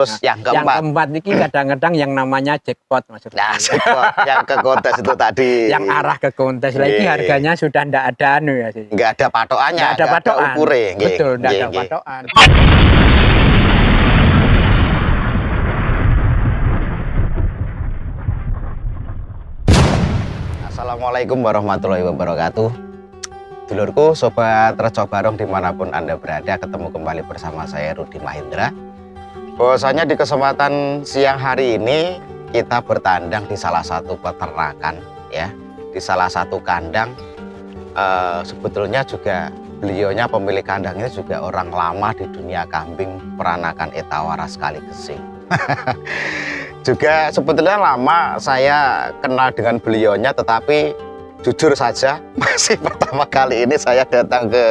Terus yang keempat ini kadang-kadang yang namanya jackpot Mas Rudi. Nah, jackpot yang ke kontes itu tadi. Yang arah ke kontes lagi harganya sudah ndak ada anu ya sih. Nggak ada patokannya, nggak ada patokan. Ukure. Betul, ndak ada patokan. Assalamualaikum warahmatullahi wabarakatuh. Dulurku, Sobat Rejo Barong dimanapun Anda berada, ketemu kembali bersama saya Rudi Mahendra. Bahwasanya di kesempatan siang hari ini kita bertandang di salah satu peternakan ya, di salah satu kandang. Sebetulnya juga beliaunya pemilik kandang ini juga orang lama di dunia kambing peranakan etawara sekaligus sih. Juga sebetulnya lama saya kenal dengan beliaunya, tetapi jujur saja masih pertama kali ini saya datang ke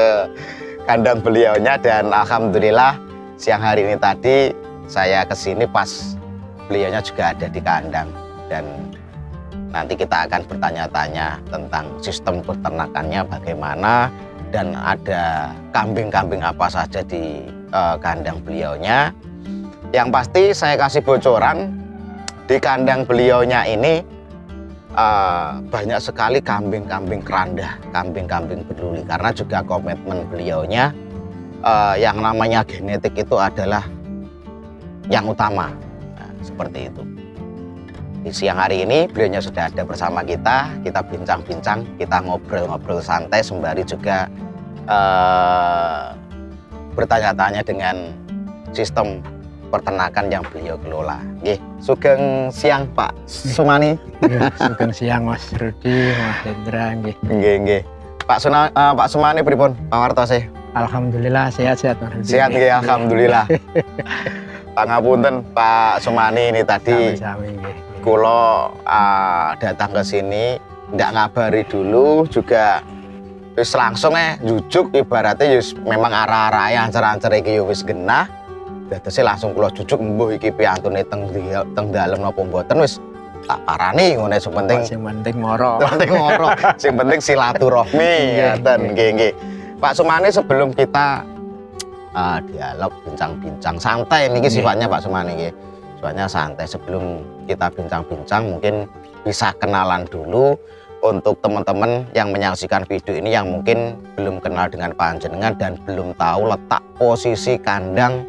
kandang beliaunya, dan alhamdulillah siang hari ini tadi saya kesini pas beliaunya juga ada di kandang, dan nanti kita akan bertanya-tanya tentang sistem peternakannya bagaimana, dan ada kambing-kambing apa saja di kandang beliaunya. Yang pasti saya kasih bocoran, di kandang beliaunya ini banyak sekali kambing-kambing keranda, kambing-kambing peduli, karena juga komitmen beliaunya yang namanya genetik itu adalah yang utama. Nah, seperti itu. Di siang hari ini beliaunya sudah ada bersama kita bincang-bincang, kita ngobrol-ngobrol santai sembari juga bertanya-tanya dengan sistem peternakan yang beliau kelola. Nggih, sugeng siang Pak Sumani. Sugeng siang Mas Rudi, Mas Hendra nggih. Nggih. Pak Sumani pripun pawartose? Alhamdulillah sehat-sehat Mas Rudi. Sehat nggih, alhamdulillah. Pangapunten Pak Sumani, ini tadi kula datang ke sini ndak ngabari dulu, juga wis langsung jujuk, ibaratnya memang arah-arah ancer-ancer iki wis genah. Dadese langsung kula jujuk, mbuh iki piyantune teng dalem napa mboten, wis tak parani ngene, sing penting moro. Sing penting silaturahmi ngaten. Nggih. Pak Sumani, sebelum kita dialog bincang-bincang santai niki sifatnya Pak Sumani nggih. Sifatnya santai. Sebelum kita bincang-bincang mungkin bisa kenalan dulu untuk teman-teman yang menyaksikan video ini yang mungkin belum kenal dengan panjenengan dan belum tahu letak posisi kandang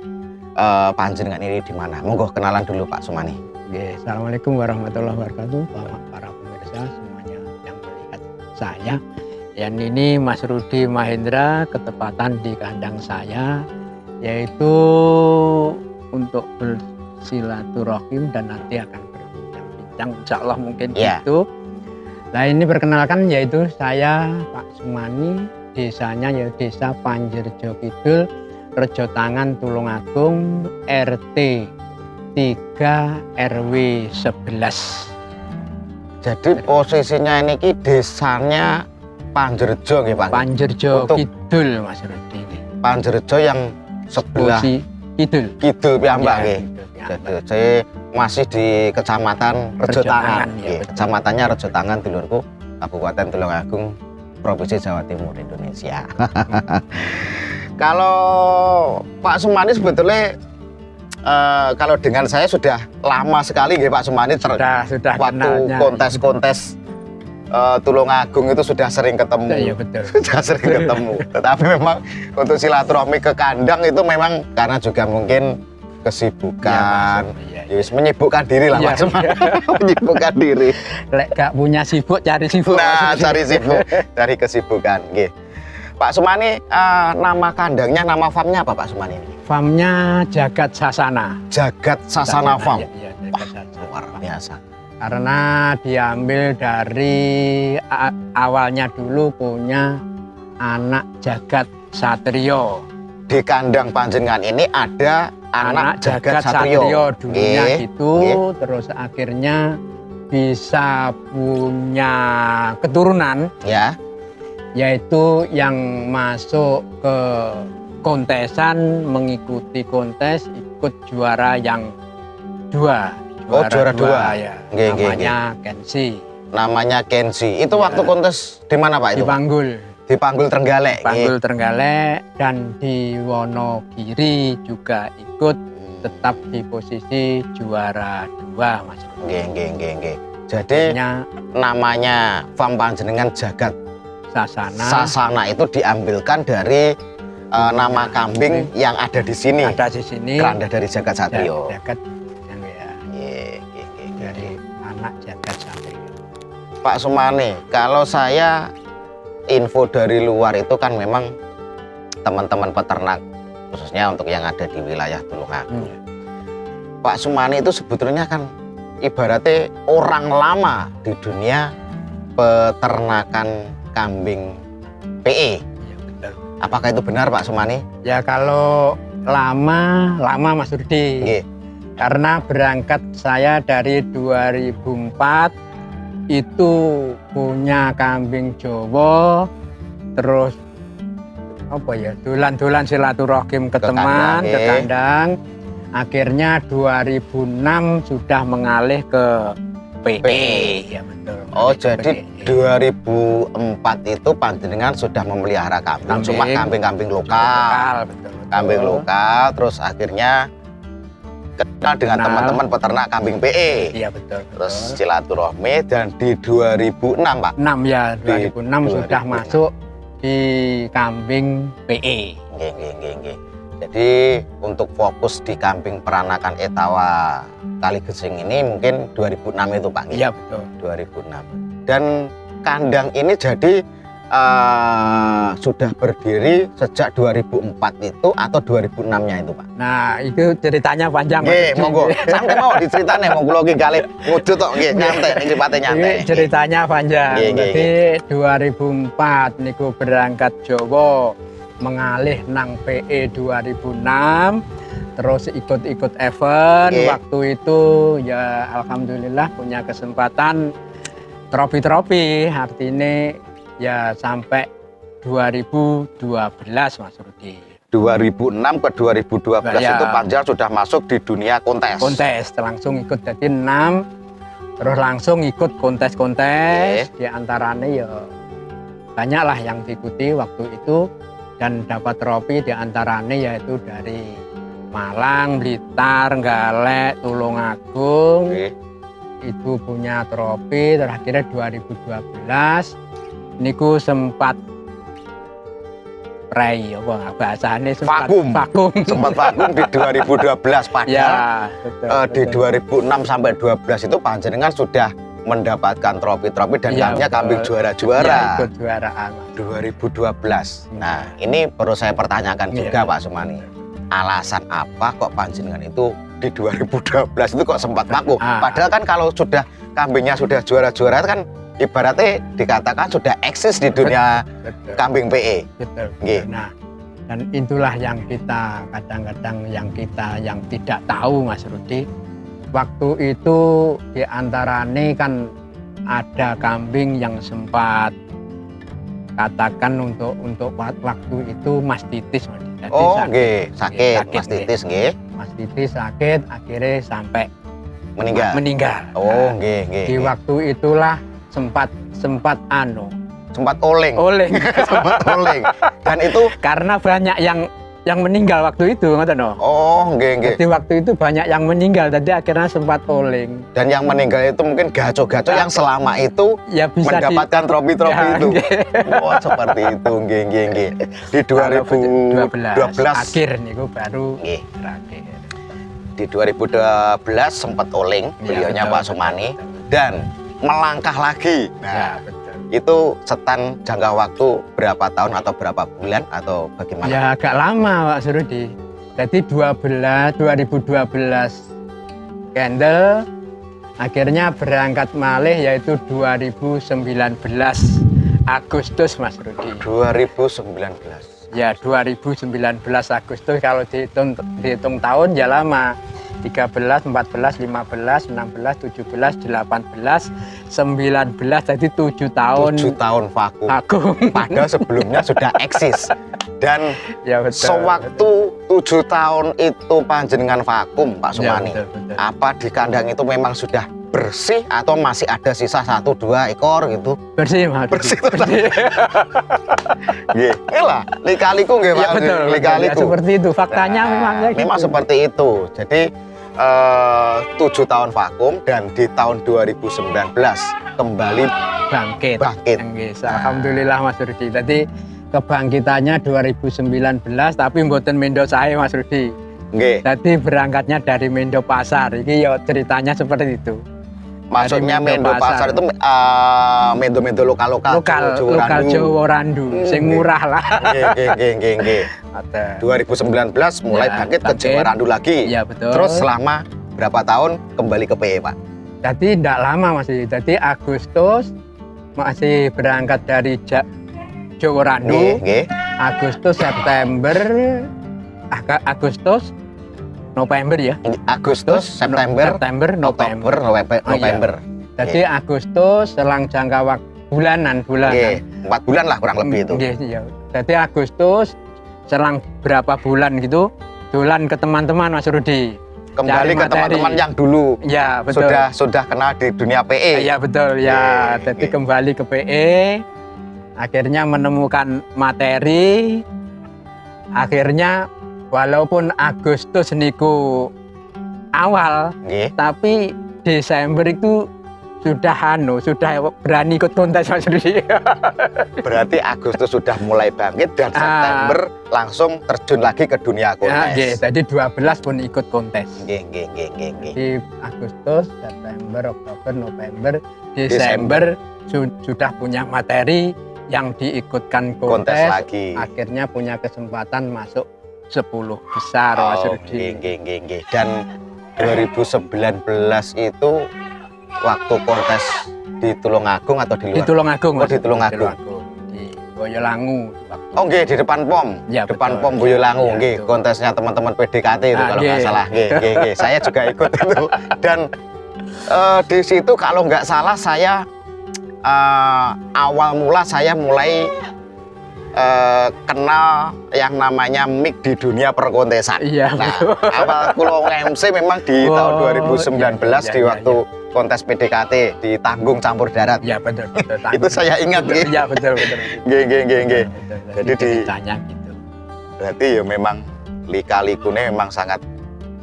panjenengan ini di mana. Monggo kenalan dulu Pak Sumani. Oke, Assalamualaikum warahmatullahi wabarakatuh, para pemirsa semuanya yang melihat saya. Yang ini Mas Rudi Mahendra, ketepatan di kandang saya, yaitu untuk bersilaturahim dan nanti akan berbincang-bincang, insya Allah mungkin gitu. Nah, ini perkenalkan, yaitu saya Pak Sumani, desanya yaitu Desa Panjerjo Kidul, Rejo Tangan, Tulungagung, RT 3 RW 11. Jadi posisinya ini desanya Panjerjo nggih Pak. Panjerjo Kidul Mas Rudi. Panjerjo yang sebelah Kidul piyambak nggih. Jadi saya masih di Kecamatan Rejo Tangan. Kecamatannya Rejo Tangan, dulurku, Kabupaten Tulungagung, Provinsi Jawa Timur, Indonesia. Kalau Pak Sumani sebetulnya kalau dengan saya sudah lama sekali nggih Pak Sumani, sudah waktu kontes-kontes Tulungagung itu sudah sering ketemu. Iya, betul. Sudah sering ketemu. Tetapi memang untuk silaturahmi ke kandang itu memang karena juga mungkin kesibukan, menyibukkan diri lah Pak Sumani. Menyibukkan diri. Lek gak punya sibuk, cari sibuk. Nah, cari sibuk, cari kesibukan nggih. Pak Sumani, nama kandangnya, nama farmnya apa Pak Sumani? Farmnya Jagat Sasana. Jagat Sasana Farm. Iya, luar biasa. Karena diambil dari awalnya dulu punya anak Jagat Satrio. Di kandang panjenengan ini ada anak Jagat Satrio dulunya gitu. Terus akhirnya bisa punya keturunan. Ya. Yaitu yang masuk ke kontesan, mengikuti kontes, ikut juara yang dua. Juara dua ya. Namanya Kensi. Namanya Kensi. Itu waktu kontes di mana Pak itu? Di Panggul Trenggalek. Panggul Trenggalek, dan di Wonogiri juga ikut tetap di posisi juara 2 Mas Rudi. Nggih. Jadi namanya farm panjenengan Jagat Sasana itu diambilkan dari nama kambing yang ada di sini. Ada di sini. Keranda dari Jagat Satrio. Jagat yang ya. Dari anak Jagat Satrio. Pak Sumani, kalau saya info dari luar itu kan memang teman-teman peternak khususnya untuk yang ada di wilayah Tulungagung. Pak Sumani itu sebetulnya kan ibaratnya orang lama di dunia peternakan kambing PE. Ya, betul. Apakah itu benar Pak Sumani? Ya kalau lama Mas Rudi. Nggih. Karena berangkat saya dari 2004 itu punya kambing Jawa, terus apa ya, dolan-dolan silaturahim ke teman, ke kandang. Akhirnya 2006 sudah mengalih ke PE. Ya betul. Oh, jadi 2004 itu panjenengan sudah memelihara kambing, cuma kambing-kambing lokal. Betul. Kambing lokal, terus akhirnya kenal dengan teman-teman peternak kambing PE. Iya betul. Terus silaturahmi dan di 2006 Pak. 6 ya, 2006 sudah 2006. masuk di kambing PE. Nggih. Jadi untuk fokus di kambing peranakan Etawa Kaligesing ini mungkin 2006 itu Pak. Iya betul. 2006. Dan kandang ini jadi sudah berdiri sejak 2004 itu atau 2006-nya itu Pak? Nah itu ceritanya panjang. Nggih, monggo. Sampai mau diceritane monggo lagi kali ngudu tok nggih, nyantai niki pate nyantai. Ini ceritanya panjang. Nggih. Jadi 2004 niku berangkat Jawa mengalih nang PE 2006, terus ikut event. Nggih. Waktu itu ya alhamdulillah punya kesempatan trofi-trofi, artinya ya sampai 2012 Mas Rudi. 2006 ke 2012 Ya. itu panjenengan sudah masuk di dunia kontes. Kontes langsung ikut jadi 6, terus langsung ikut kontes-kontes. Di antaranya ya banyak lah yang diikuti waktu itu dan dapat trofi, di antaranya yaitu dari Malang, Blitar, Galek, Tulungagung. Nggih. Itu punya trofi. Terakhirnya 2012 niku sempat prai apa bahasane Vakum. Sempat vakum di 2012 padahal Ya, betul, di betul. 2006 sampai 12 itu panjenengan sudah mendapatkan trofi-trofi dan Ya, kambingnya kambing betul. juara-juara. Ya, ikut juaraan. 2012. Nah, ini perlu saya pertanyakan Iya. juga Pak Sumani. Alasan apa kok panjenengan itu di 2012 itu kok sempat vakum? Padahal kan kalau sudah kambingnya sudah juara-juara kan ibaratnya dikatakan sudah eksis di dunia Betul. kambing PE. Betul. Nggih. Nah, dan itulah yang kita kadang-kadang yang tidak tahu Mas Rudi. Waktu itu di antaranya kan ada kambing yang sempat katakan untuk waktu itu mastitis. Jadi Oh, nggih, sakit, sakit, mastitis nggih. Mastitis sakit akhirnya sampai Meninggal. Nah, Oh, nggih. di waktu itulah sempat sempat oleng. Sempat oleng. Dan itu karena banyak yang meninggal waktu itu, ngoten no. oh, nggih. Jadi waktu itu banyak yang meninggal, jadi akhirnya sempat oleng. Dan yang meninggal itu mungkin gaco-gaco yang selama itu Ya bisa mendapatkan trofi-trofi Ya, itu. nggih. Oh, seperti itu, nggih. Di 2012 akhir niku baru nggih. terakhir. Di 2012 sempat oleng beliaunya betul, Pak Sumani betul. dan melangkah lagi. Ya, Nah, betul. itu setan jangka waktu berapa tahun atau berapa bulan atau bagaimana? Ya agak lama Pak Surudi. Jadi 2012 Kendel, akhirnya berangkat malih yaitu 2019 Agustus Mas Rudi. 2019. Ya 2019 Agustus kalau dihitung tahun ya lama. 13, 14, 15, 16, 17, 18, 19, jadi 7 tahun. 7 tahun vakum. Vakum. Padahal sebelumnya sudah eksis. Dan Ya betul. sewaktu 7 tahun itu panjenengan vakum Pak Sumani. Ya, betul. Apa di kandang itu memang sudah bersih atau masih ada sisa 1-2 ekor gitu? Bersih Mas. Bersih total. Nggih, lah lika-liku nggih Pak. Ya betul. Ya, Lika-liku. seperti itu faktanya Nah, memang ya gitu. memang seperti itu. Jadi 7 tahun vakum dan di tahun 2019 kembali bangkit. bangkit. Alhamdulillah Mas Rudi. Tadi kebangkitannya 2019 tapi mboten mendo saya Mas Rudi. Nggih. Tadi berangkatnya dari Mendo Pasar. Ini ya ceritanya seperti itu. Maksudnya Dari Mendo Pasar itu mendo-mendo lokal-lokal lokal Jawa Randu, sing murah lah. Nggih. 2019 mulai Ya, bangkit ke Jawa Randu lagi. Iya betul. Terus selama berapa tahun kembali ke PE Pak? Jadi tidak lama masih. Jadi Agustus masih berangkat dari Jawa Randu. Nggih. Agustus, September, Agustus, November ya. Ini Agustus, September, November. November. Jadi Agustus selang jangka waktu bulanan. Nggih, 4 bulan lah kurang lebih itu. Nggih, iya. Jadi Agustus selang berapa bulan gitu, dolan ke teman-teman Mas Rudi. Kembali Cari ke materi. teman-teman yang dulu Ya betul. sudah kenal di dunia PE. Iya betul ya. Nggih, Jadi nggih. kembali ke PE, akhirnya menemukan materi, akhirnya walaupun Agustus niku awal, Nggih. tapi Desember itu sudah berani ikut kontes Mas Rudi. Berarti Agustus sudah mulai bangkit dan September langsung terjun lagi ke dunia Ya, kontes. nggih, jadi 12 pun ikut kontes. Nggih. Di Agustus, September, Oktober, November, Desember sudah punya materi yang diikutkan Kontes kontes. lagi. Akhirnya punya kesempatan masuk 10 besar Mas Rudi. Nggih. Dan 2019 itu waktu kontes di Tulungagung atau di Di luar? Tulungagung. Oh, di Tulungagung. Di Boyolangu. Oh nggih, di depan POM. Ya, Depan betul. POM Boyolangu Ya, nggih, betul. kontesnya teman-teman PDKT itu kalau nggak nggih. salah. Nggih. Saya juga ikut itu. Dan di situ kalau nggak salah saya awal mula saya mulai kenal yang namanya mic di dunia perkontesan. Iya, Nah, betul. awal kulo MC memang di tahun 2019 iya, di iya, waktu kontes PDKT di Tanggung Campur Darat. Ya betul. Itu saya ingat nggih. Iya betul. Nggih. Jadi Jadi ceritanya gitu. Berarti ya memang lika-likune memang sangat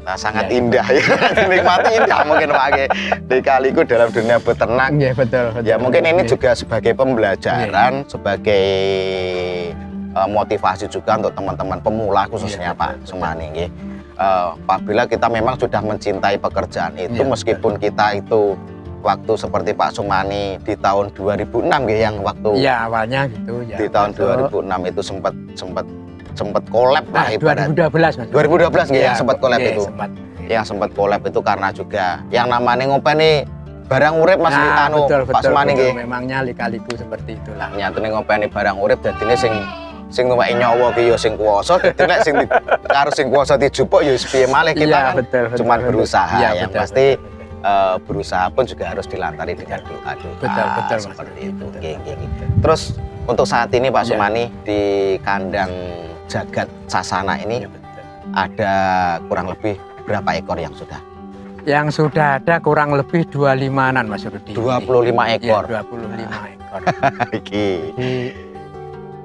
Ya. indah ya. Dinikmati indah mungkin Pak. Lika-liku dalam dunia beternak. Iya betul. Ya mungkin ini Iya. juga sebagai pembelajaran, sebagai motivasi juga untuk teman-teman pemula khususnya Iya, Pak betul. Sumani nggih. Apabila kita memang sudah mencintai pekerjaan itu, Iya, meskipun kita itu waktu seperti Pak Sumani di tahun 2006 nggih, yang waktu Iya awalnya gitu ya. di tahun betul. 2006 itu sempat collab lah Nah, ibarat. 2012 Mas. 2012 nggih, Iya, yang sempat collab iya, itu. sempat. Yang sempat collab itu karena juga yang namanya ngopeni barang urip Mas Nah, anu betul, Pak Sumani nggih. Memangnya lika-liku seperti itulah. Nyatane ngopeni barang urip dadine sing nuweki nyawa ki ya sing kuwasa, dadi nek sing karo sing kuwasa dijupuk ya wis piye malih kita Iya, kan betul, cuman berusaha. Iya, Yang betul, pasti betul. berusaha pun juga harus dilantari dengan doa-doa. Betul, Mas. Seperti itu. Betul, Nggih. betul. Terus untuk saat ini Pak Iya. Sumani di kandang Jagat Sasana ini Iya, betul. ada kurang lebih berapa ekor yang sudah? Yang sudah ada kurang lebih 25-an Mas Rudi. 25 ekor. Iya, 25 ekor. Iki. Jadi,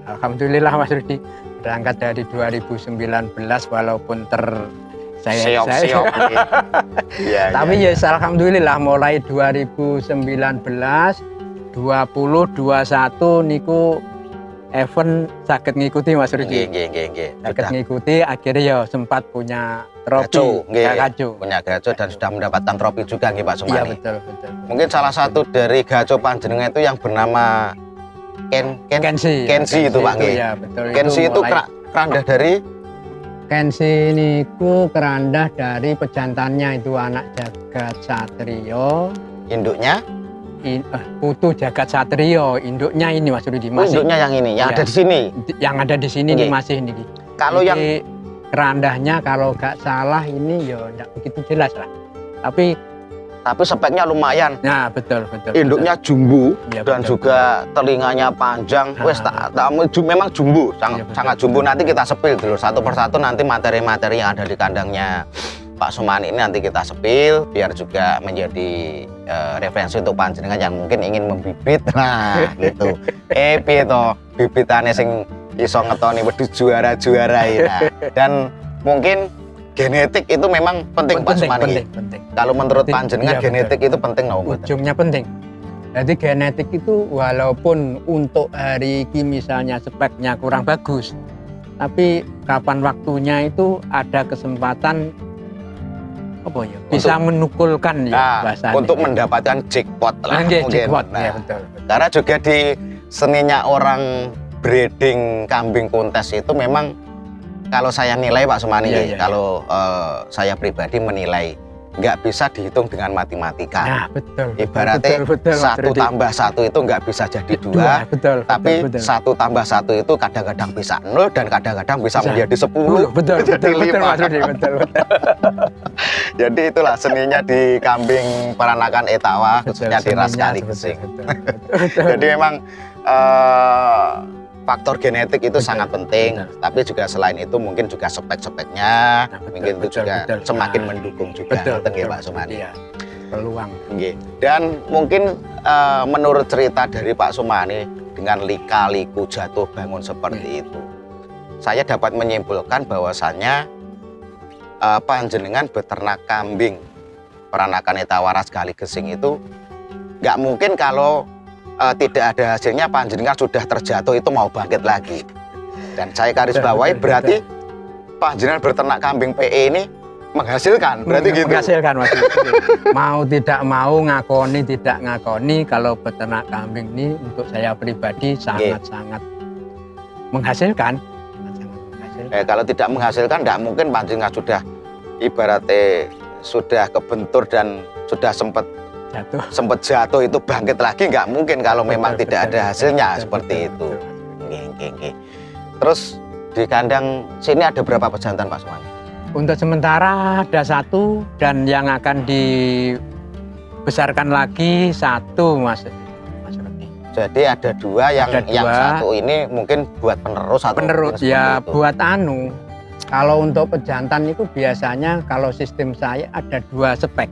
alhamdulillah Mas Rudi berangkat dari 2019 walaupun Seok. Iya. tapi ya alhamdulillah mulai 2019 20 21 niku event sakit ngikuti Mas Rudi. Nggih. Sakit Sudah ngikuti akhirnya ya sempat punya trofi. Gaco, nggih. Ya, gaco. punya gaco dan sudah mendapatkan trofi juga nggih Pak Iya Sumani. betul. Mungkin salah satu dari gaco panjenengan itu yang bernama Kensi itu Pak nggih. Ya betul. Kensi itu mulai- kerandah dari Kensi niku kerandah dari pejantannya itu anak Jagat Satrio, induknya. putu Jagat Satrio, induknya ini Mas Rudi Oh, induknya yang ini, yang Iya. ada di sini. yang ada di sini Nggih. nih masih ini. Kalau yang kerandahnya kalau nggak salah ini ya nggak begitu jelas lah. Tapi tapi speknya lumayan. nah betul. Induknya jumbo Iya, dan betul. juga telinganya panjang. Ah. Wes memang jumbo, Iya, betul. sangat jumbo. Nanti kita sepil dulu satu persatu, nanti materi-materi yang ada di kandangnya Pak Sumani ini nanti kita sepil biar juga menjadi referensi untuk panjenengan yang mungkin ingin membibit. Nah, gitu. Piye to bibitane sing iso ngetoni wedhus juara-juara ya. Dan mungkin genetik itu memang penting Pak Sumani. Penting. Kalau menurut panjenengan Iya, genetik betul. itu penting napa mboten? Ujungnya penting. Jadi genetik itu walaupun untuk hari ini misalnya speknya kurang bagus, tapi kapan waktunya itu ada kesempatan bisa menukulkan ya bahasanya. Untuk mendapatkan jackpot lah mungkin. Jackpot, Nah, ya betul. karena juga di seninya orang breeding kambing kontes itu memang kalau saya nilai Pak Sumani, kalau saya pribadi menilai nggak bisa dihitung dengan matematika. Nah, betul. Ibaratnya betul, 1 tambah 1 itu nggak bisa jadi 2, tapi 1 tambah 1 itu kadang-kadang bisa 0 dan kadang-kadang bisa menjadi 10, betul, jadi 5. Mas Rudi, betul. Jadi itulah seninya di kambing peranakan Etawa, khususnya di ras Kali Gesing. Jadi memang faktor genetik itu sangat penting, tapi juga selain itu mungkin juga spek-speknya, mungkin itu juga semakin mendukung juga. Betul, Pak Sumani. Iya, peluang. Dan mungkin menurut cerita dari Pak Sumani dengan lika-liku jatuh bangun seperti itu, saya dapat menyimpulkan bahwasannya panjenengan beternak kambing peranakan Etawa ras Kali Gesing itu nggak mungkin kalau tidak ada hasilnya panjenengan sudah terjatuh itu mau bangkit lagi. Dan saya garis bawahi berarti panjenengan beternak kambing PE ini menghasilkan, berarti gitu. Menghasilkan Mas. Mau tidak mau, ngakoni tidak ngakoni, kalau beternak kambing ini untuk saya pribadi sangat-sangat menghasilkan. Kalau tidak menghasilkan, tidak mungkin panjenengan sudah ibaratnya sudah kebentur dan sudah sempat jatuh itu bangkit lagi, nggak mungkin kalau memang tidak ada hasilnya seperti itu. Terus di kandang sini ada berapa pejantan Pak Sumani? Untuk sementara ada 1 dan yang akan dibesarkan lagi 1 Mas Rudi. Jadi ada 2 yang 1 ini mungkin buat penerus atau ya buat Kalau untuk pejantan itu biasanya kalau sistem saya ada 2 spek.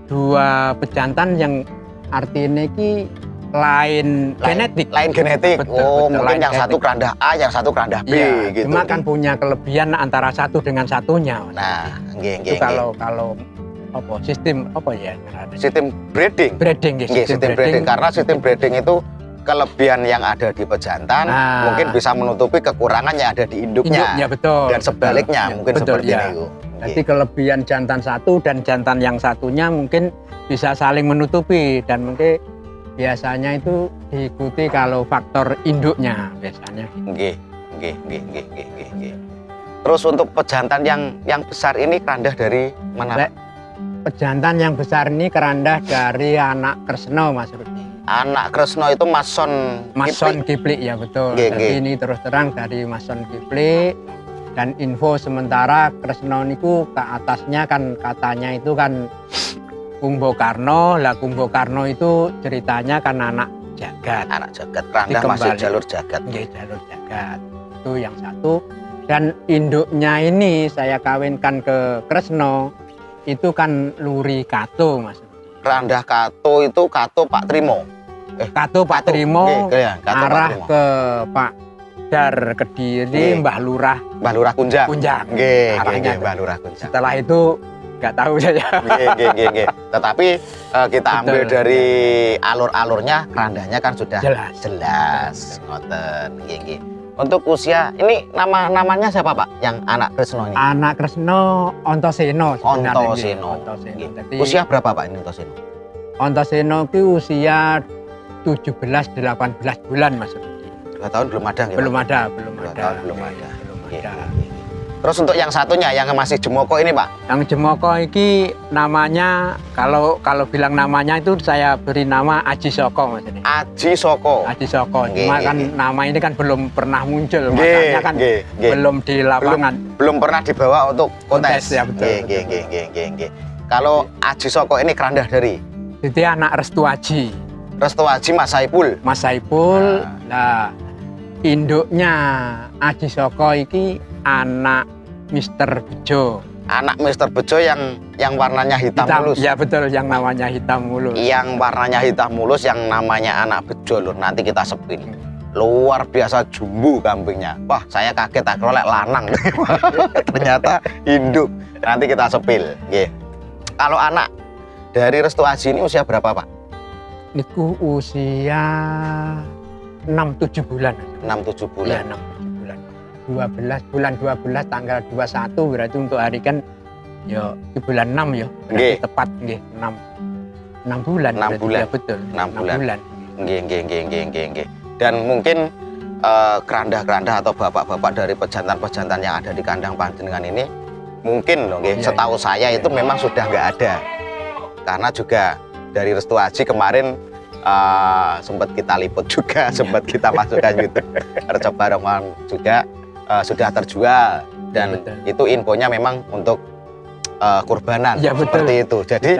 2 pejantan yang artinya ini lain genetik. Betul, mungkin yang satu keranda A, yang satu keranda B ya, gitu. Cuma kan punya kelebihan antara satu dengan satunya. Nah, itu kalau sistem sistem breeding. Sistem breeding karena sistem breeding itu kelebihan yang ada di pejantan mungkin bisa menutupi kekurangan yang ada di induknya. Betul. Dan sebaliknya mungkin seperti itu. Jadi kelebihan jantan satu dan jantan yang satunya mungkin bisa saling menutupi, dan mungkin biasanya itu diikuti kalau faktor induknya biasanya. Terus untuk pejantan yang besar ini kerandah dari mana? Pejantan yang besar ini kerandah dari anak Kresno Mas Rudi. Anak Kresno itu Mason Kiplik ya betul. Jadi ini terus terang dari Mason Kiplik. Dan info sementara Kresno niku ke atasnya kan katanya itu kan Kumbo Karno. Lah Kumbo Karno itu ceritanya kan anak jagat. Kerandah masih jalur jagat. Jalur jagat. Itu yang 1. Dan induknya ini saya kawinkan ke Kresno itu kan Luri Kato Mas. Kerandah Kato itu Kato Pak Trimo. Kato Pak Trimo arah ke Pak Dar Kediri, Mbah Lurah Kunjang. Mbah Lurah Kunjang. Setelah itu nggak tahu saya. Tetapi kita ambil dari alur-alurnya, kerandahnya kan sudah jelas. Ngoten. Untuk usia ini namanya siapa Pak? Yang anak Kresno ini? Anak Kresno Ontoseno. Jadi, usia berapa Pak ini Ontoseno? Ontoseno itu usia 17-18 bulan Mas. 2 tahun belum ada. Belum ada. Terus untuk yang satunya yang masih Jemoko ini Pak? Yang Jemoko ini namanya kalau bilang namanya itu saya beri nama Aji Soko Mas. Aji Soko. Cuma kan nama ini kan belum pernah muncul, makanya kan belum di lapangan. Belum pernah dibawa untuk kontes. Ya betul. Kalau Aji Soko ini kerandah dari? Jadi anak Restu Aji Mas Saipul. Nah, induknya Aji Soko iki anak Mister Bejo. anak Mister Bejo yang warnanya hitam mulus. Ya betul, yang namanya hitam mulus. Yang warnanya hitam mulus yang namanya anak bejo lur. Nanti kita sepil. Luar biasa jumbo kambingnya. Wah, saya kaget tak rolek lanang. Ternyata induk. Nanti kita sepil. Nggih. Kalau anak dari Restu Aji ini usia berapa, Pak? Niku usia 6-7 bulan. 6-7 bulan. Ya, 6-7 bulan. 12 bulan 12 tanggal 21 berarti untuk hari kan ya di bulan 6 ya. Nggih. Tepat nggih 6 bulan. 6 bulan. Ya, betul. 6 bulan. Nggih. Dan mungkin keranda-keranda atau bapak-bapak dari pejantan-pejantan yang ada di kandang panjenengan ini mungkin loh nggih, Ya, setahu saya itu memang sudah nggak ada. Karena juga dari Restu Aji kemarin sempat kita liput juga, sempat kita masukkan YouTube. Reco Barongan juga sudah terjual dan betul. itu infonya memang untuk kurbanan Ya, betul. seperti itu. Jadi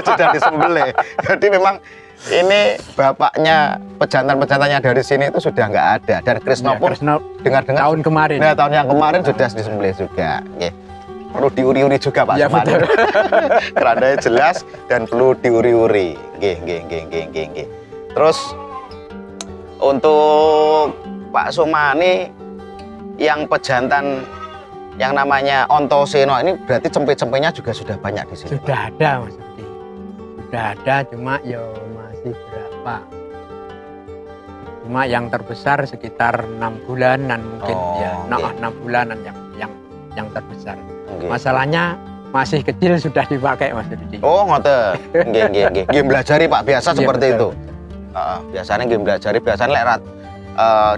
sudah disembelih. Jadi memang ini bapaknya pejantan-pejantannya dari sini itu sudah nggak ada dan Krisno Ya, pun Krisno dengar-dengar tahun kemarin. nah, tahun yang kemarin sudah disembelih juga. Nggih. Perlu diuri-uri juga Pak Ya, Sumani. betul. Kerandanya jelas dan perlu diuri-uri. Nggih. Terus untuk Pak Sumani yang pejantan yang namanya Ontoseno ini berarti cempe-cempenya juga sudah banyak di sini. Sudah ada Mas Budi. Sudah ada cuma ya masih berapa. Cuma yang terbesar sekitar 6 bulanan mungkin Oh, ya. oke. 6 bulanan yang terbesar. Nggih. Masalahnya masih kecil sudah dipakai Mas Budi. Oh, ngoten. Nggih. Nggih belajari Pak biasa Iya, seperti betul, itu. betul. Biasanya nggih belajari, biasanya lek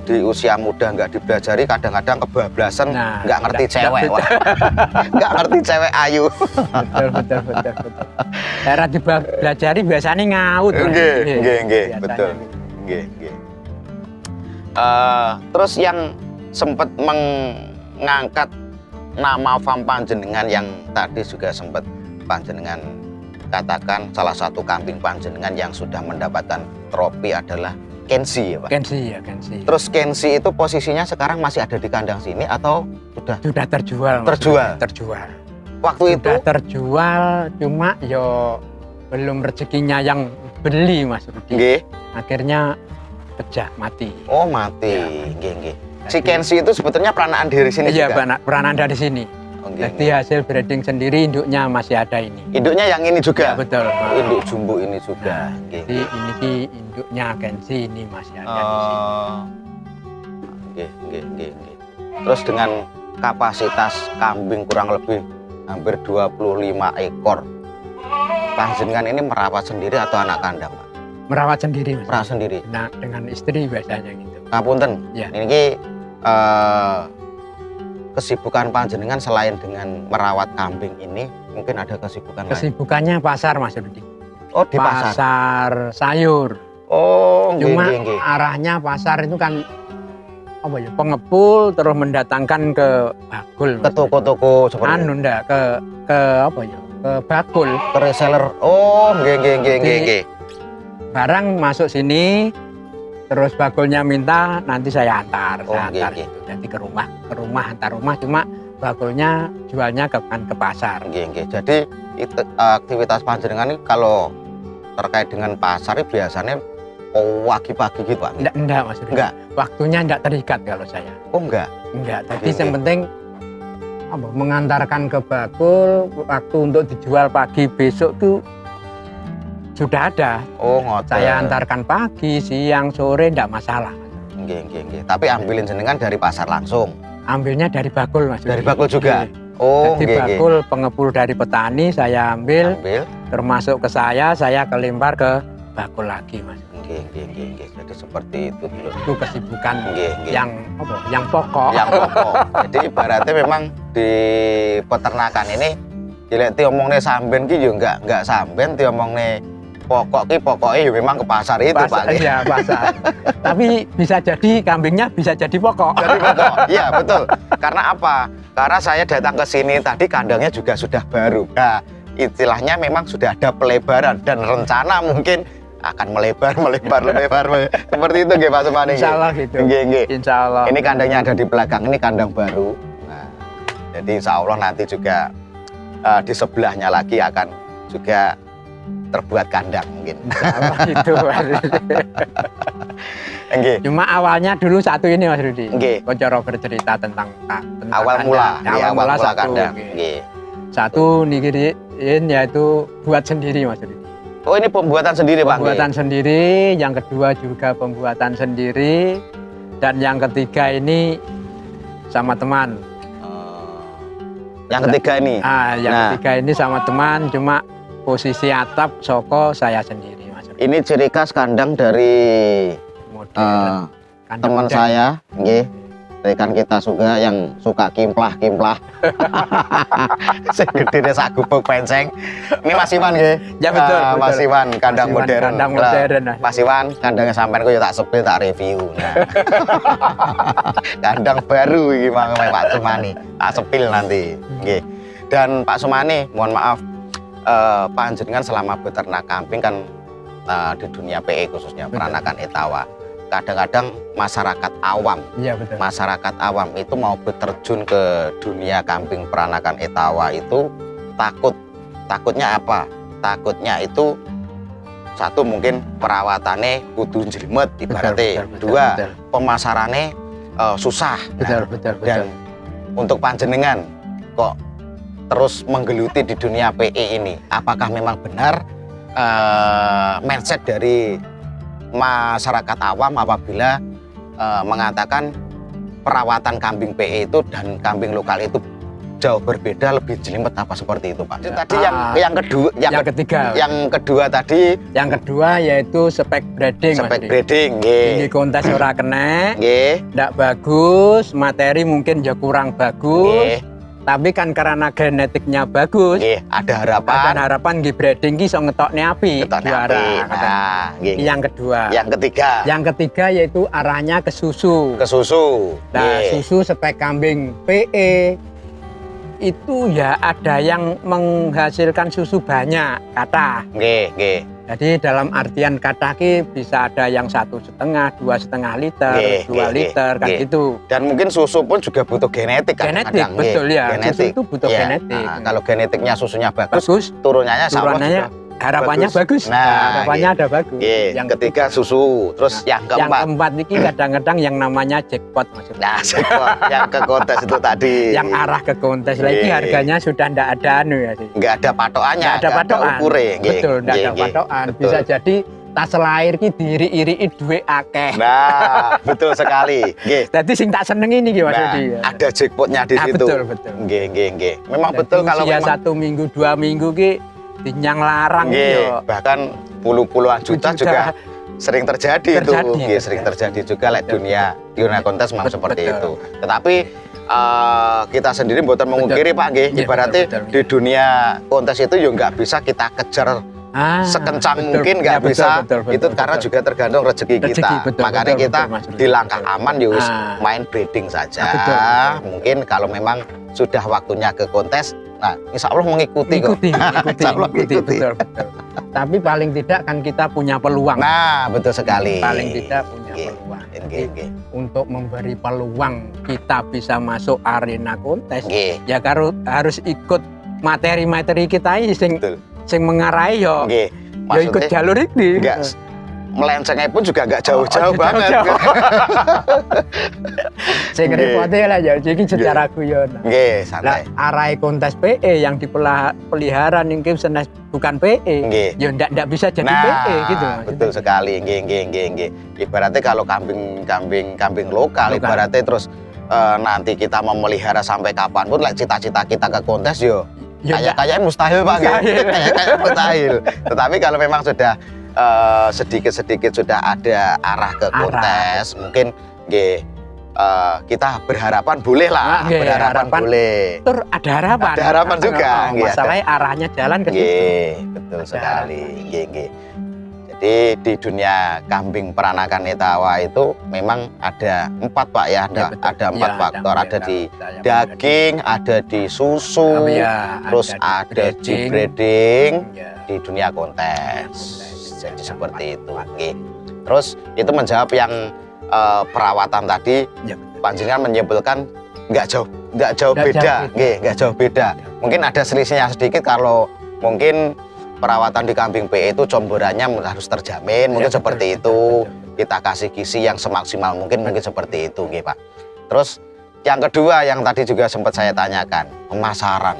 di usia muda nggak dibelajari kadang-kadang kebablasan Nah, nggak ngerti nggak- cewek, nggak- Wah. Nggak ngerti cewek ayu. Betul. Era dipelajari biasanya ngaut. Mas. Nggih, Biasanya betul. gitu. Nggih. Terus yang sempat mengangkat nama farm panjenengan yang tadi juga sempat panjenengan katakan salah satu kambing panjenengan yang sudah mendapatkan trofi adalah Kenzi ya Pak? Kenzi. Terus Kenzi itu posisinya sekarang masih ada di kandang sini atau Sudah terjual. Mas. Terjual? Terjual. waktu itu? Sudah terjual, cuma yo belum rezekinya yang beli Mas Rudi. Nggih. Akhirnya pecah mati. Oh mati, Ya. nggih. Si Kenzi itu sebetulnya peranaan dari sini Iya, juga? peranan dari sini. Oh, nggih, Jadi hasil breeding sendiri induknya masih ada ini. Induknya yang ini Ya, juga? betul. Induk jumbo ini juga. Nah, Nggih. jadi ini ki induknya Kenzi ini masih ada di sini. Nggih. Terus dengan kapasitas kambing kurang lebih hampir 25 ekor. Panjenengan ini merawat sendiri atau anak kandang, Pak? Merawat sendiri Mas. Merawat sendiri. Nah, dengan istri biasanya gitu. Ngapunten. Ya. Ini kesibukan panjenengan selain dengan merawat kambing ini, mungkin ada kesibukan lain. Kesibukannya pasar Mas Rudi. Oh, di pasar. Pasar sayur. Oh, Cuma nggih. arahnya pasar itu kan apa ya, pengepul terus mendatangkan ke bakul. Ke toko-toko seperti Anu ndak ke apa ya? Ke bakul. ke reseller. Oh, nggih. Barang masuk sini terus bakulnya minta nanti saya antar, Oh, saya antar nggih. itu. Jadi ke rumah antar rumah, cuma bakulnya jualnya ke pasar. Nggih. Jadi itu, aktivitas panjenengan ini kalau terkait dengan pasar ini biasanya pagi-pagi gitu, Pak? Enggak Mas Rudi. Enggak. Waktunya enggak terikat kalau saya. Oh, enggak. Enggak, tapi Oke. yang penting apa, mengantarkan ke bakul, waktu untuk dijual pagi besok tuh sudah ada. Oh, ngoten. Saya antarkan pagi, siang, sore enggak masalah. Nggih. Tapi ambilin jenengan dari pasar langsung. Ambilnya dari bakul Mas. Dari Rudi. bakul juga? Iya. Oh, Jadi nggih. bakul pengepul dari petani saya ambil, Ambil. termasuk ke saya kelempar ke bakul lagi Mas. Nggih. Jadi seperti itu dulu. Itu kesibukan Nggih. yang apa? Yang pokok. Yang pokok. Jadi ibaratnya memang di peternakan ini dilek diomongne samben ki yo enggak samben diomongne pokoknya ya memang ke pasar itu Pak. Nggih. Iya, pasar. Tapi bisa jadi kambingnya bisa jadi pokok. Jadi pokok. Iya, betul. Karena apa? Karena saya datang ke sini tadi kandangnya juga sudah baru. Nah, istilahnya memang sudah ada pelebaran dan rencana mungkin akan melebar. Seperti itu nggih Pak Sumani. Insya Allah gitu. Nggih. Insya Allah. Ini kandangnya ada di belakang, ini kandang baru. Nah, jadi insya Allah nanti juga di sebelahnya lagi akan juga terbuat kandang mungkin. Itu Mas Rudi. Nggih. Cuma awalnya dulu satu ini Mas Rudi. Nggih. Kocoro bercerita tentang Awal kandang. mula, Ya, awal mula satu. kandang. Nggih. Nggih. Satu nikirin yaitu buat sendiri Mas Rudi. Oh, ini pembuatan sendiri, Pak. Pembuatan sendiri, yang kedua juga pembuatan sendiri, dan yang ketiga ini sama teman. Yang ketiga ini. Yang ketiga ini sama teman, cuma posisi atap soko saya sendiri Mas Rudi. Ini ciri khas kandang dari Model kandang teman model. saya, nggih. Rekan kita juga yang suka kimplah. Sing gedene sak gubuk penceng. Ini Mas Iwan nggih. Ya betul, betul. Mas Iwan kandang Mas Iwan, modern. kandang Lah, modern, Mas. Mas Iwan kandangnya sampean kok ya tak sepil tak review. Nah. Kandang baru iki mang Pak Sumani. Tak sepil nanti. Nggih. Dan Pak Sumani, mohon maaf panjenengan selama beternak kambing kan di dunia PE khususnya peranakan etawa. Kadang-kadang masyarakat awam, Iya betul. masyarakat awam itu mau berterjun ke dunia kambing peranakan etawa itu takutnya apa? Takutnya itu satu mungkin perawatannya kudu jelimet ibaratnya, dua betul. pemasarannya susah. Betul, Nah, betul. dan untuk panjenengan kok terus menggeluti di dunia PE ini, apakah memang benar mindset dari masyarakat awam apabila mengatakan perawatan kambing PE itu dan kambing lokal itu jauh berbeda, lebih jelimet, apa seperti itu Pak? Itu tadi yang kedua, yang ketiga. yang kedua tadi Yang kedua yaitu spek breeding. spek Mas Rudi. breeding, Tinggi nggih. kontes ora kena, Nggih. ndak bagus, materi mungkin ya kurang bagus. Nggih. Tapi kan karena genetiknya bagus, Nggih, ada harapan. ada harapan nggih breeding ki iso ngetokne api, Ketoknya juara. api. Nah, nggih. Yang kedua. Yang ketiga, Yang ketiga yaitu arahnya ke susu. ke susu. Nah, Nggih. susu spek kambing PE itu ya ada yang menghasilkan susu banyak kata. Nggih. Jadi dalam artian kata ki bisa ada yang 1,5, 2,5 liter, Nggih, 2 nggih, liter kan nggih. gitu. Dan mungkin susu pun juga butuh genetik Genetik, kadang-kadang. Nggih, betul ya. Genetik. Susu itu butuh Iya. genetik. Nah, kalau genetiknya susunya bagus, Bagus, turunannya insya Allah turunannya juga harapannya bagus. Nah, harapannya ada bagus. nggih. Yang ketiga susu, terus yang Yang keempat. keempat ini kadang-kadang yang namanya jackpot maksudnya. Nah, yang ke kontes itu tadi. Yang arah ke kontes lagi Nggih. harganya sudah ndak ada anu ya sih. Nggak ada patokannya, Nggak ada patokan. ukure. Nggih, Betul, ndak nggih, ada nggih. patokan. Betul. Bisa jadi tas lahir ki diri-iri duwe akeh. Nah, betul sekali. Nggih. Jadi sing tak seneng ini Mas Nah, Rudi. ada jackpotnya di Ah, situ. betul. Nggih. Memang Jadi betul kalau usia memang 1 minggu 2 minggu ki dinyang larang nggih, yo. bahkan puluhan juta juga sering terjadi itu. Terjadi. Nggih, sering terjadi juga lek dunia kontes memang seperti itu. Tetapi kita sendiri mboten mengungkiri Pak nggih, Iya, ibaratnya betul. di dunia kontes itu ya nggak bisa kita kejar sekencang betul. mungkin, Ya, nggak betul, bisa. betul, itu betul, karena betul. juga tergantung rezeki kita. Rezeki, betul, Makanya betul, kita betul, Mas Rudi, di langkah betul. aman ya wis main Ah. breeding saja. Betul. Mungkin kalau memang sudah waktunya ke kontes, nah insya Allah mengikuti kok. Ikuti, Insya Allah mengikuti. betul. Tapi paling tidak kan kita punya peluang. Nah, betul sekali. Paling tidak punya Nggih, peluang. nggih, nggih. Untuk memberi peluang kita bisa masuk arena kontes, Nggih, ya harus ikut materi-materi kita ini betul. sing mengarahi yo. Nggih. Ya ikut Maksudnya jalur ini. enggak melencengnya pun juga enggak jauh-jauh banget. Sing Nggih. repotnya lah ya, jadi secara guyon. Nggih, Nah, santai. arai kontes PE yang dipelihara mungkin senes bukan PE, Nggih. ya ndak bisa jadi Nah, PE gitu. betul sekali. Nggih. Ibaratnya kalau kambing lokal, Lokal. ibaratnya terus nanti kita memelihara sampai kapanpun, like cita-cita kita ke kontes yo. Ya, Kayak mustahil Pak. Mustahil. Kayak mustahil. Tetapi kalau memang sudah sedikit-sedikit sudah ada arah ke kontes, mungkin nggih, kita berharapan boleh lah, Nggih, berharapan harapan. boleh. Tur ada harapan. Ada harapan juga, nggih, Masalahnya arahnya jalan ke situ. Nggih, betul Ada sekali. Nggih. Jadi di dunia kambing peranakan etawa itu memang ada 4 Pak ya, Ya, betul. ada 4 Ya, faktor, ada di saya daging, ada di susu, ya, terus ada di breeding, Ya. di dunia kontes. Kontes. Jadi seperti itu. Nggih. Terus itu menjawab yang perawatan tadi, Ya, betul. panjenengan menyimpulkan nggak jauh Nggak beda, jauh beda. nggih, nggak jauh beda. Mungkin ada selisihnya sedikit kalau mungkin perawatan di kambing PE itu comborannya harus terjamin, mungkin seperti itu. Kita kasih gizi yang semaksimal mungkin seperti itu, nggih Pak. Terus yang kedua yang tadi juga sempat saya tanyakan, pemasaran.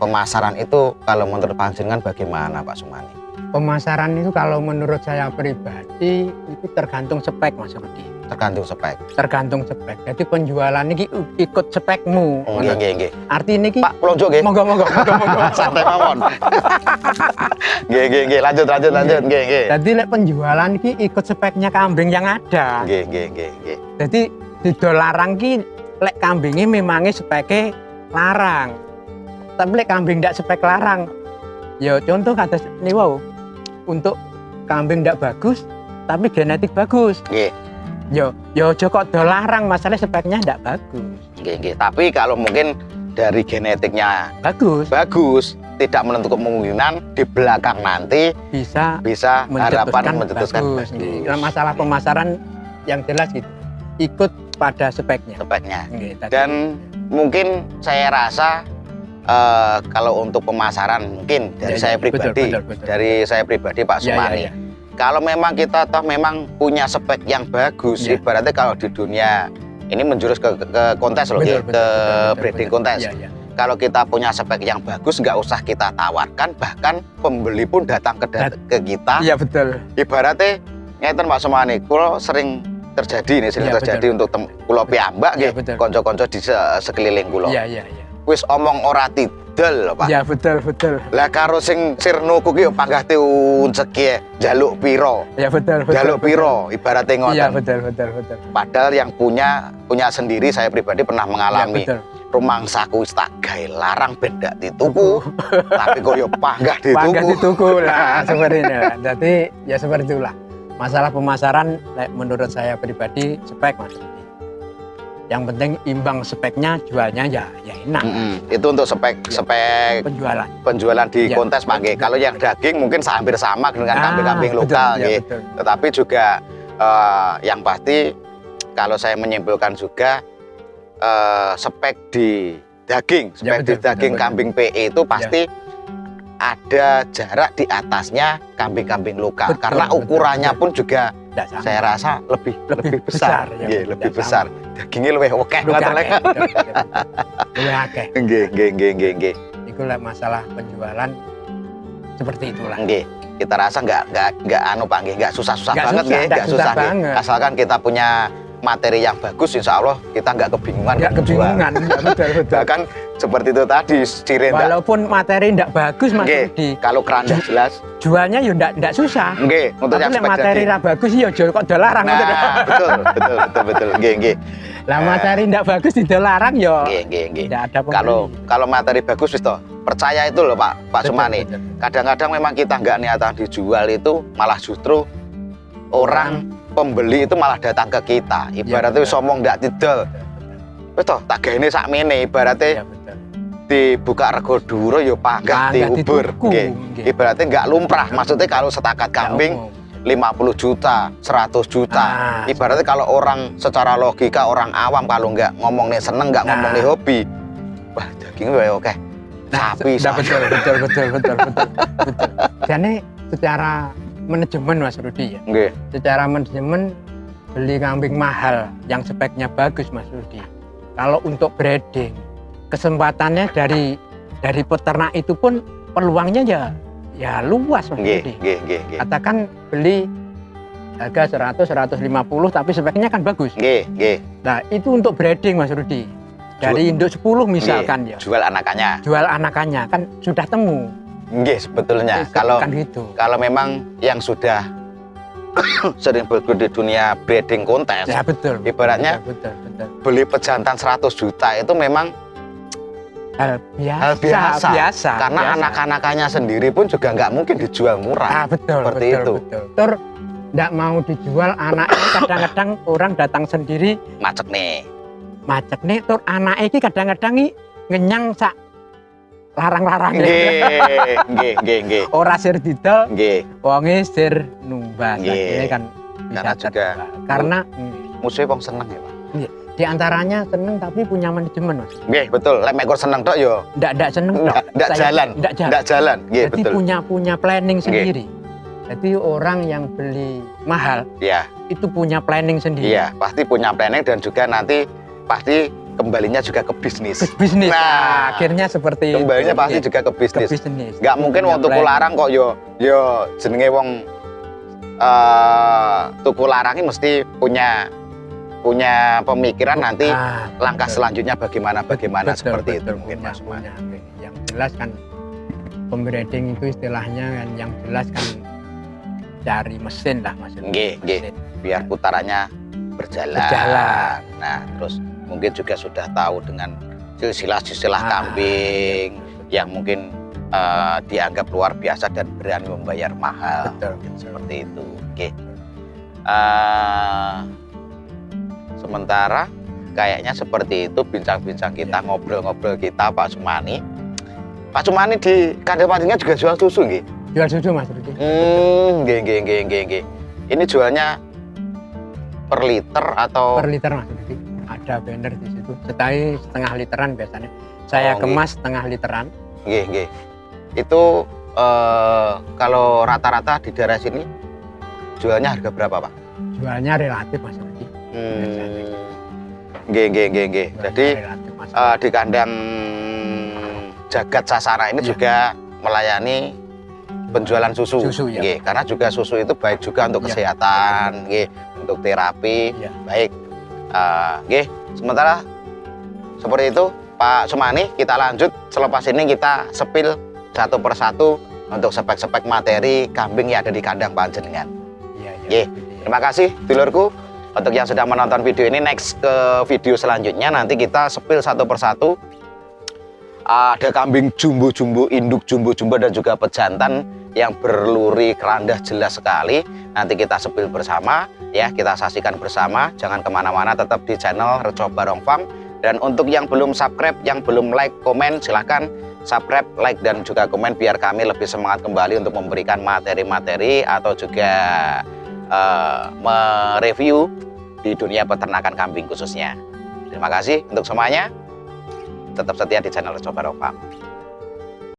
Pemasaran itu kalau menurut panjenengan bagaimana Pak Sumani? Pemasaran itu kalau menurut saya pribadi itu tergantung spek Mas Rudi. Tergantung spek. Tergantung spek. Jadi penjualan ini ikut spekmu. Nggih. Artinya ini Pak, pelonjo nggih. Monggo. Santai mawon. Nggih. Lanjut. Nggih. Jadi lek penjualan ini ikut speknya kambing yang ada. Nggih. Jadi didol larang ki lek kambingnya memangnya speknya larang. Tapi lek kambing ndak spek larang. Ya contoh kata ini wow. Untuk kambing ndak bagus tapi genetik bagus. Nggih. Yo kok dol larang masalah speknya ndak bagus. Nggih. Tapi kalau mungkin dari genetiknya bagus, tidak menutup kemungkinan di belakang nanti bisa harapan mencetuskan bagus. Masalah pemasaran yang jelas gitu. Ikut pada speknya. Dan mungkin saya rasa kalau untuk pemasaran mungkin dari saya pribadi, betul. Dari saya pribadi Pak Sumani. Kalau memang kita memang punya spek yang bagus, ibaratnya kalau di dunia ini menjurus ke kontes loh, ke breeding kontes. Kalau kita punya spek yang bagus, nggak usah kita tawarkan, bahkan pembeli pun datang ke kita. Iya betul. Ibaratnya ngeten Pak Sumani, kalau sering terjadi untuk kulo piyambak nggih, konco-konco di sekeliling kulo. Iya. Wis omong ora tidel Pak. Iya betul. Lah karo sing sirnuku ki panggah unceki njaluk piro. Iya betul. Njaluk piro ibaratnya ngoten. Iya betul. Padahal yang punya sendiri saya pribadi pernah mengalami. Rumangsaku wis tak gawe larang ben ndak dituku. Tapi kok yo panggah dituku. Lah seperti ini. Jadi ya seperti itulah. Masalah pemasaran menurut saya pribadi spek Mas. Yang penting imbang speknya, jualnya ya enak. Itu untuk spek penjualan di kontes Pak. Kalau yang daging mungkin hampir sama dengan kambing-kambing lokal. Tetapi juga yang pasti kalau saya menyimpulkan juga spek di daging, kambing PE itu pasti ada jarak di atasnya kambing-kambing lokal. Karena ukurannya pun juga saya rasa lebih besar. Lebih besar. Dagingnya lebih akeh. Nggih. Iku lah masalah penjualan seperti itulah. Nggih. Kita rasa nggak anu Pak nggih, nggak susah-susah banget nggih, nggak susah banget. Asalkan kita punya materi yang bagus, insya Allah kita nggak kebingungan. Betul. Bahkan seperti itu tadi, walaupun materi nggak bagus Mas Rudi, kalau keranjang jelas jualnya ya nggak susah. Untuk yang materi nggak bagus ya kok dilarang. Nah, betul. Nggih. Lah materi nggak bagus dilarang ya. Nggih. Nggak ada pembeli. Kalau materi bagus wis toh, percaya itu loh Pak Sumani. Kadang-kadang memang kita nggak niatan dijual itu, malah justru orang pembeli itu malah datang ke kita. Ibaratnya somong nggak tidal. Betul, tak gaene sakmene ibaratnya dibuka rego dhuwur ya panggah diuber. Ibaratnya nggak lumrah. Maksudnya kalau setakat kambing 50 juta, 100 juta. Ibaratnya kalau orang secara logika orang awam kalau nggak ngomongnya seneng, nggak ngomongnya hobi, wah dagingnya oke. Sapi. Betul. Jadi secara manajemen Mas Rudi ya. Secara manajemen beli kambing mahal yang speknya bagus Mas Rudi. Kalau untuk breeding, kesempatannya dari peternak itu pun peluangnya ya luas Mas Rudi. Katakan beli harga 100, 150 tapi speknya kan bagus. Nah, itu untuk breeding Mas Rudi. Dari induk 10 misalkan ya. Jual anakannya kan sudah temu. Nggih, sebetulnya kalau memang yang sudah sering bergelut di dunia breeding kontes, ya betul. Ibaratnya betul. Beli pejantan 100 juta itu memang hal biasa. Karena anak-anakannya sendiri pun juga nggak mungkin dijual murah. Betul. Tur nggak mau dijual anaknya, kadang-kadang orang datang sendiri macet nih. Tur anaknya ini kadang-kadang ngenyang sak larang-larang. Nggih. Ora sir didol. Nggih. Wonge sir numbas. Ini kan karena juga karena musuhnya wong seneng ya, Pak. Di antaranya seneng tapi punya manajemen, Mas. Nggih, betul. Lek ekor seneng tok yo Ndak seneng tok. ndak jalan. Ndak jalan. Ndak jalan. Nggih, Jadi betul. punya planning sendiri. Jadi orang yang beli mahal Iya, itu punya planning sendiri. iya, pasti punya planning dan juga nanti pasti kembalinya juga ke bisnis. Ke bisnis. Nah, Nah, akhirnya seperti Kembalinya itu. pasti Iya, juga ke ke bisnis. bisnis. Nggak mungkin Punya wong tuku planning. larang kok yo jenenge wong tuku larang ini mesti punya pemikiran nanti langkah betul. selanjutnya bagaimana Betul, seperti itu betul, mungkin punya, Mas Umar. punya. Yang jelas kan pembreeding itu istilahnya kan yang jelas kan dari mesin lah maksudnya. Nggih, nggih. Mesin. Biar putarannya berjalan. Berjalan. Nah, terus mungkin juga sudah tahu dengan silsilah Ah, kambing yang mungkin dianggap luar biasa dan berani membayar mahal. Betul, Mungkin betul. seperti itu. Oke. Sementara kayaknya seperti itu bincang-bincang kita, ngobrol-ngobrol kita Pak Sumani. Pak Sumani di kandang pastinya juga jual susu nggih? Jual susu Mas Rudi. Nggih. Ini jualnya per liter atau Per liter Mas Rudi. Ada banner di situ. Setengah literan biasanya. Saya Oh, kemas setengah literan. nggih. Itu kalau rata-rata di daerah sini jualnya harga berapa, Pak? Jualnya relatif Mas Rudi. Nggih. Jadi Relatif, Mas. di kandang Jagat Sasana ini Iya. juga melayani penjualan susu. Susu, ya. Nggih, karena juga susu itu baik juga untuk Iya. kesehatan, nggih, untuk terapi. Iya. Baik. Nggih, sementara seperti itu Pak Sumani, kita lanjut selepas ini kita sepil satu persatu untuk spek-spek materi kambing yang ada di kandang panjenengan. Iya. Nggih. Terima kasih dulurku untuk yang sudah menonton video ini. Next ke video selanjutnya nanti kita sepil satu persatu. Ada kambing jumbo-jumbo, induk jumbo-jumbo dan juga pejantan yang berluri kerandah jelas sekali. Nanti kita sepil bersama ya, kita saksikan bersama. Jangan kemana-mana, tetap di channel Reco Barong Farm. Dan untuk yang belum subscribe, yang belum like, komen, silahkan subscribe, like, dan juga komen biar kami lebih semangat kembali untuk memberikan materi-materi atau juga mereview di dunia peternakan kambing khususnya. Terima kasih untuk semuanya. Tetap setia di channel Reco Barong Farm.